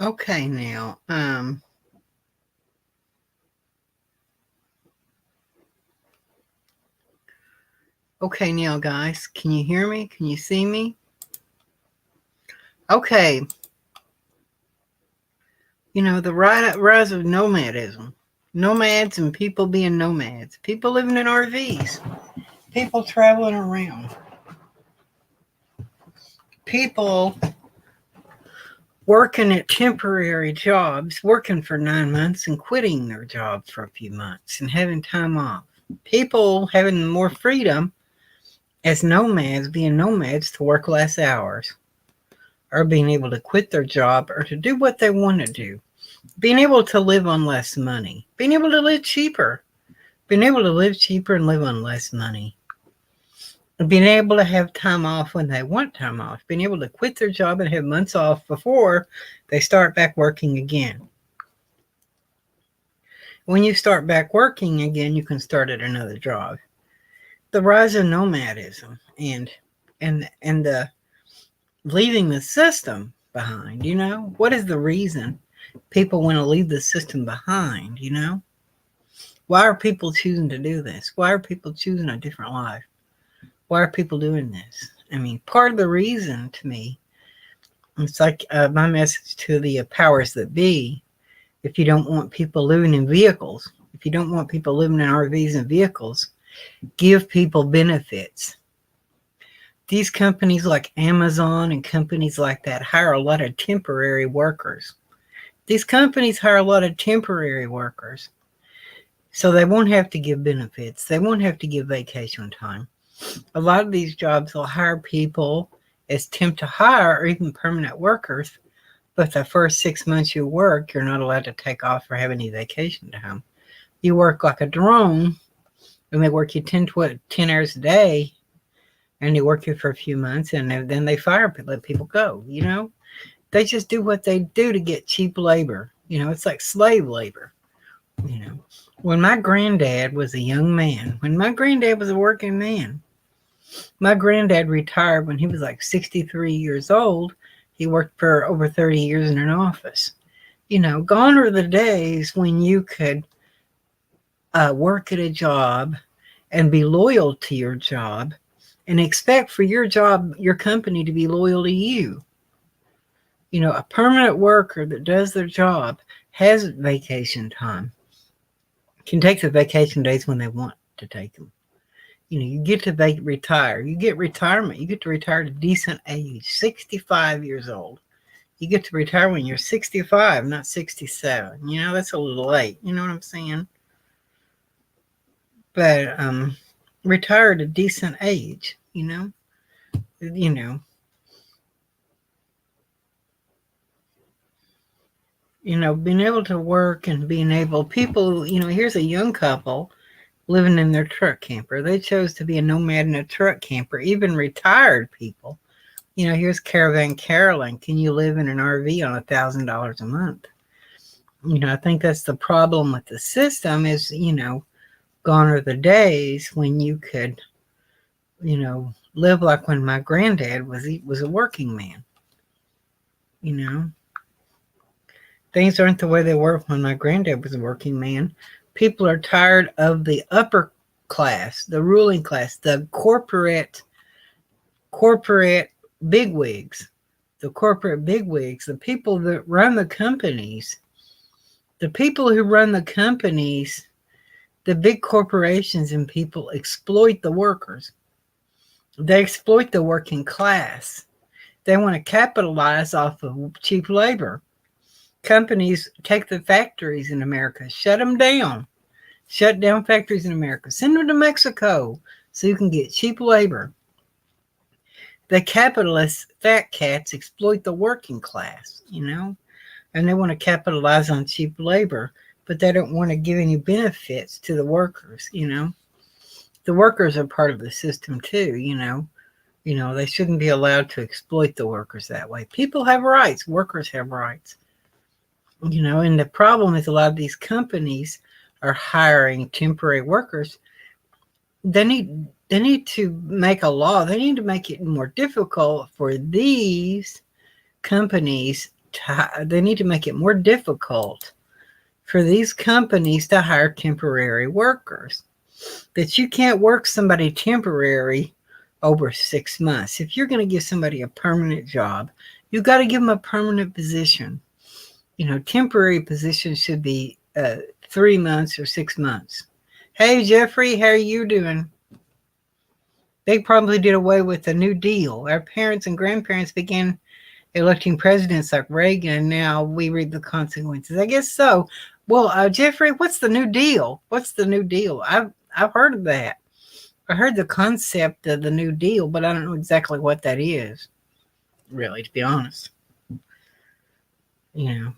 Okay, now, okay, now, guys, can you hear me? Can you see me? Okay, the rise of nomadism. Nomads and people being nomads. People living in RVs. People traveling around. People working at temporary jobs, working for 9 months and quitting their job for a few months and having time off. People having more freedom as nomads, being nomads to work less hours, or being able to quit their job or to do what they want to do, being able to live on less money, being able to live cheaper, being able to live cheaper and live on less money, being able to have time off when they want time off, being able to quit their job and have months off before they start back working again. When you start back working again, you can start at another job. The rise of nomadism and the leaving the system behind, what is the reason people want to leave the system behind? Why are people choosing to do this? Why are people choosing a different life? Why are people doing this? I mean, part of the reason to me, it's like my message to the powers that be. If you don't want people living in vehicles, if you don't want people living in RVs and vehicles, give people benefits. These companies like Amazon and companies like that hire a lot of temporary workers. These companies hire a lot of temporary workers. So they won't have to give benefits. They won't have to give vacation time. A lot of these jobs will hire people as temp to hire or even permanent workers. But the first 6 months you work, you're not allowed to take off or have any vacation time. You work like a drone, and they work you 10 hours a day, and they work you for a few months, and then they let people go, They just do what they do to get cheap labor. It's like slave labor. When my granddad was a young man, when my granddad was a working man, my granddad retired when he was like 63 years old. He worked for over 30 years in an office. Gone are the days when you could work at a job and be loyal to your job and expect for your job, your company to be loyal to you. A permanent worker that does their job has vacation time, can take the vacation days when they want to take them. You get to retire. You get retirement. You get to retire at a decent age, 65 years old. You get to retire when you're 65, not 67. That's a little late. You know what I'm saying? But retire at a decent age, being able to work and being able, people, here's a young couple living in their truck camper. They chose to be a nomad in a truck camper, even retired people. Here's Caravan Carolyn. Can you live in an RV on $1,000 a month? I think that's the problem with the system is, gone are the days when you could, live like when my granddad was a working man. Things aren't the way they were when my granddad was a working man. People are tired of the upper class, the ruling class, the corporate bigwigs, the people that run the companies, the people who run the companies, the big corporations and people exploit the workers. They exploit the working class. They want to capitalize off of cheap labor. Companies take the factories in America, shut them down. Shut down factories in America. Send them to Mexico so you can get cheap labor. The capitalist fat cats exploit the working class, and they want to capitalize on cheap labor, but they don't want to give any benefits to the workers, The workers are part of the system too, they shouldn't be allowed to exploit the workers that way. People have rights. Workers have rights. And the problem is a lot of these companies are hiring temporary workers. They need to make a law. They need to make it more difficult for these companies they need to make it more difficult for these companies to hire temporary workers. That you can't work somebody temporary over 6 months. If you're going to give somebody a permanent job, you got to give them a permanent position. Temporary positions should be 3 months or 6 months. Hey, Jeffrey, how are you doing? They probably did away with the New Deal. Our parents and grandparents began electing presidents like Reagan, and now we reap the consequences. I guess so. Well, Jeffrey, what's the New Deal? What's the New Deal? I've heard of that. I heard the concept of the New Deal, but I don't know exactly what that is, really, to be honest.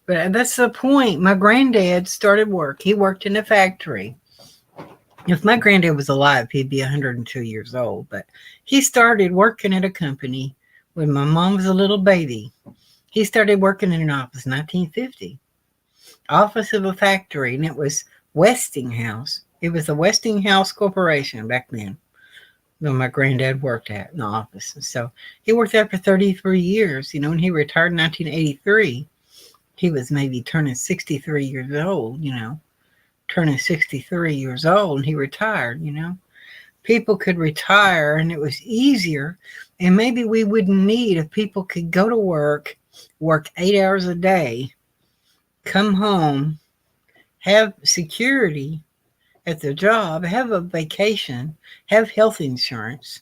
But that's the point. My granddad started work. He worked in a factory. If my granddad was alive, he'd be 102 years old. But he started working at a company when my mom was a little baby. He started working in an office in 1950. Office of a factory, and it was Westinghouse. It was the Westinghouse Corporation back then. When my granddad worked at in the office. And so he worked there for 33 years. When he retired in 1983, he was maybe turning 63 years old, turning 63 years old, and he retired, People could retire, and it was easier. And maybe we wouldn't need if people could go to work 8 hours a day, come home, have security at their job, have a vacation, have health insurance,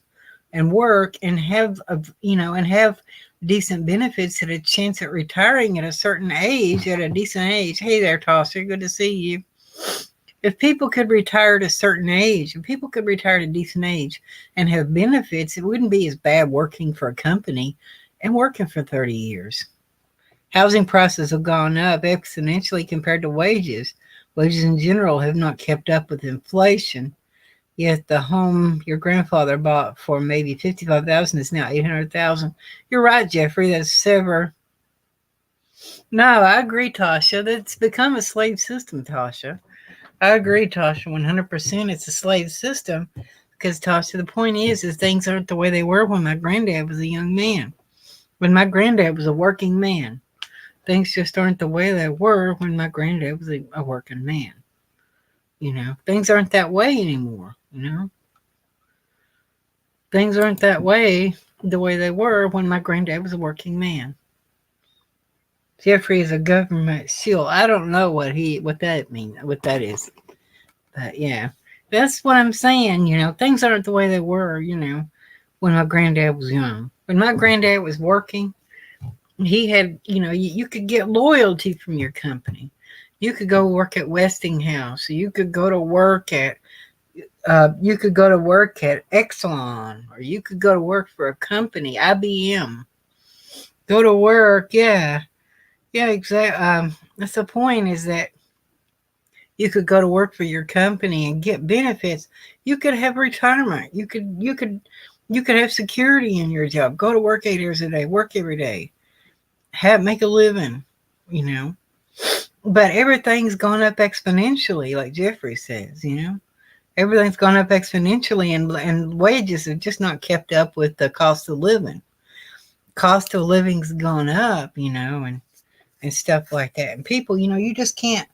and work, and have decent benefits and a chance at retiring at a certain age, at a decent age. Hey there, Tosser, good to see you. If people could retire at a certain age, if people could retire at a decent age and have benefits, it wouldn't be as bad working for a company and working for 30 years. Housing prices have gone up exponentially compared to wages. Wages in general have not kept up with inflation. Yet the home your grandfather bought for maybe $55,000 is now $800,000. You're right, Jeffrey. That's sever. No, I agree, Tasha. That's become a slave system, Tasha. I agree, Tasha. 100%. It's a slave system because, Tasha, the point is things aren't the way they were when my granddad was a young man. When my granddad was a working man. Things just aren't the way they were when my granddad was a working man. Things aren't that way anymore, Things aren't that way the way they were when my granddad was a working man. Jeffrey is a government shield. I don't know what that means, what that is. But yeah, that's what I'm saying, Things aren't the way they were, when my granddad was young. When my granddad was working, he had, you could get loyalty from your company. You could go work at Westinghouse. You could go to work at Exxon, or you could go to work for a company, IBM. Go to work, yeah, exactly. That's the point. Is that you could go to work for your company and get benefits. You could have retirement. You could have security in your job. Go to work 8 hours a day. Work every day. Make a living, But everything's gone up exponentially, like Jeffrey says, Everything's gone up exponentially, and wages have just not kept up with the cost of living. Cost of living's gone up, and stuff like that. And people, you just can't.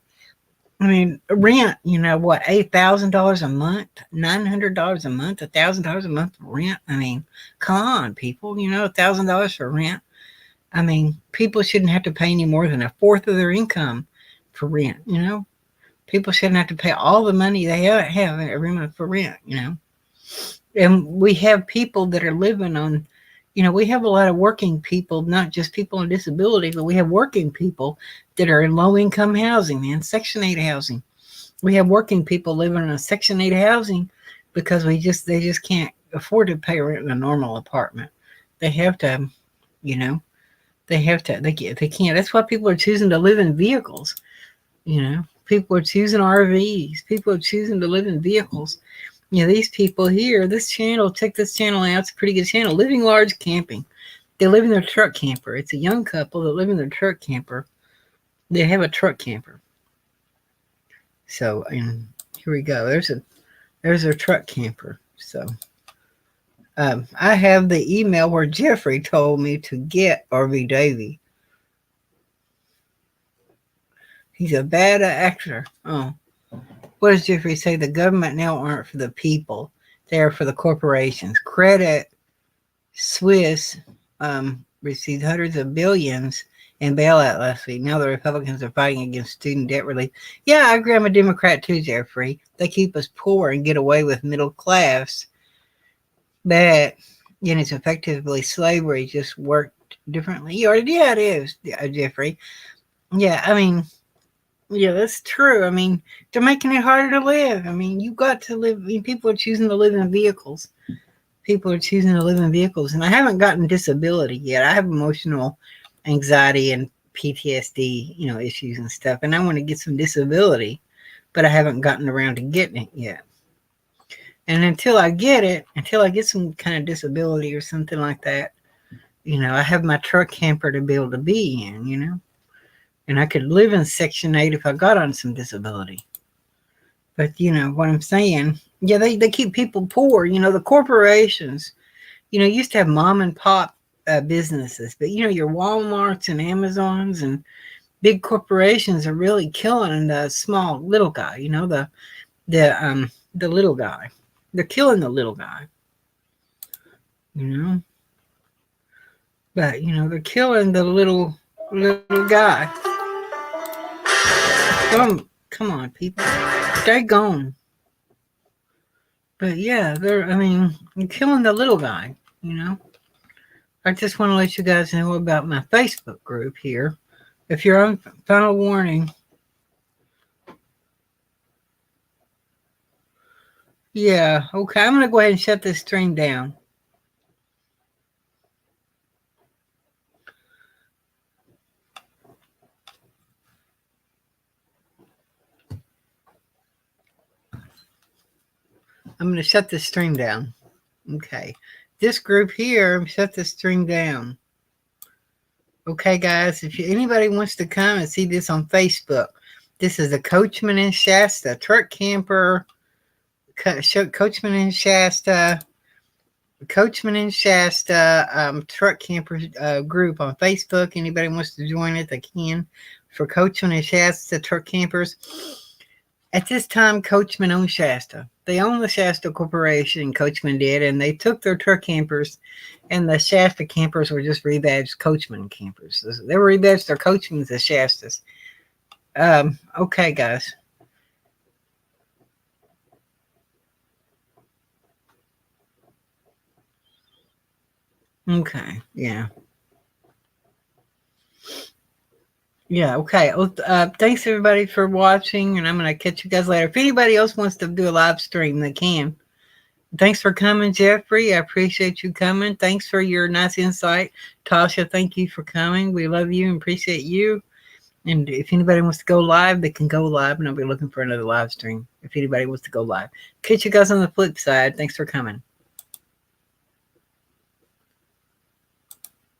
Rent, what, $8,000 a month, $900 a month, $1,000 a month for rent. Come on, people, $1,000 for rent. People shouldn't have to pay any more than a fourth of their income for rent, People shouldn't have to pay all the money they have every month for rent, And we have people that are living on, we have a lot of working people, not just people on disability, but we have working people that are in low-income housing, man, Section 8 housing. We have working people living in a Section 8 housing because they just can't afford to pay rent in a normal apartment. They have to, they can't. That's why people are choosing to live in vehicles, People are choosing RVs. People are choosing to live in vehicles. These people here, check this channel out. It's a pretty good channel. Living Large Camping. They live in their truck camper. It's a young couple that live in their truck camper. They have a truck camper. So, and here we go. There's their truck camper. So, I have the email where Jeffrey told me to get RV Davy. He's a bad actor. Oh. What does Jeffrey say? The government now aren't for the people. They are for the corporations. Credit Suisse received hundreds of billions in bailout last week. Now the Republicans are fighting against student debt relief. Yeah, I agree. I'm a Democrat too, Jeffrey. They keep us poor and get away with middle class. But, it's effectively slavery, just worked differently. Yeah, it is, Jeffrey. Yeah, yeah, that's true. They're making it harder to live. You've got to live. People are choosing to live in vehicles. People are choosing to live in vehicles. And I haven't gotten disability yet. I have emotional anxiety and PTSD, issues and stuff. And I want to get some disability, but I haven't gotten around to getting it yet. And until I get some kind of disability or something like that, I have my truck camper to be able to be in, and I could live in Section 8 if I got on some disability. But what I'm saying, yeah, they keep people poor. The corporations, used to have mom and pop businesses, but your Walmarts and Amazons and big corporations are really killing the small little guy. The little guy. They're killing the little guy. But they're killing the little guy. Come on, people. They're gone. But yeah, you're killing the little guy, I just want to let you guys know about my Facebook group here. If you're on final warning. Yeah, okay, I'm going to go ahead and shut this stream down. I'm going to shut this stream down. Okay. This group here, shut the stream down. Okay, guys, if anybody wants to come and see this on Facebook, this is a Coachman in Shasta truck camper. Coachman in Shasta truck camper group on Facebook. Anybody wants to join it, they can. For Coachman and Shasta truck campers. At this time, Coachman owned Shasta. They owned the Shasta Corporation, Coachman did, and they took their truck campers, and the Shasta campers were just rebadged Coachman campers. They were rebadged their Coachmans as Shastas. Okay, guys. Okay, yeah. Yeah, okay. Well, thanks everybody for watching, and I'm going to catch you guys later. If anybody else wants to do a live stream, they can. Thanks for coming, Jeffrey. I appreciate you coming. Thanks for your nice insight. Tasha, thank you for coming. We love you and appreciate you. And if anybody wants to go live, they can go live, and I'll be looking for another live stream if anybody wants to go live. Catch you guys on the flip side. Thanks for coming.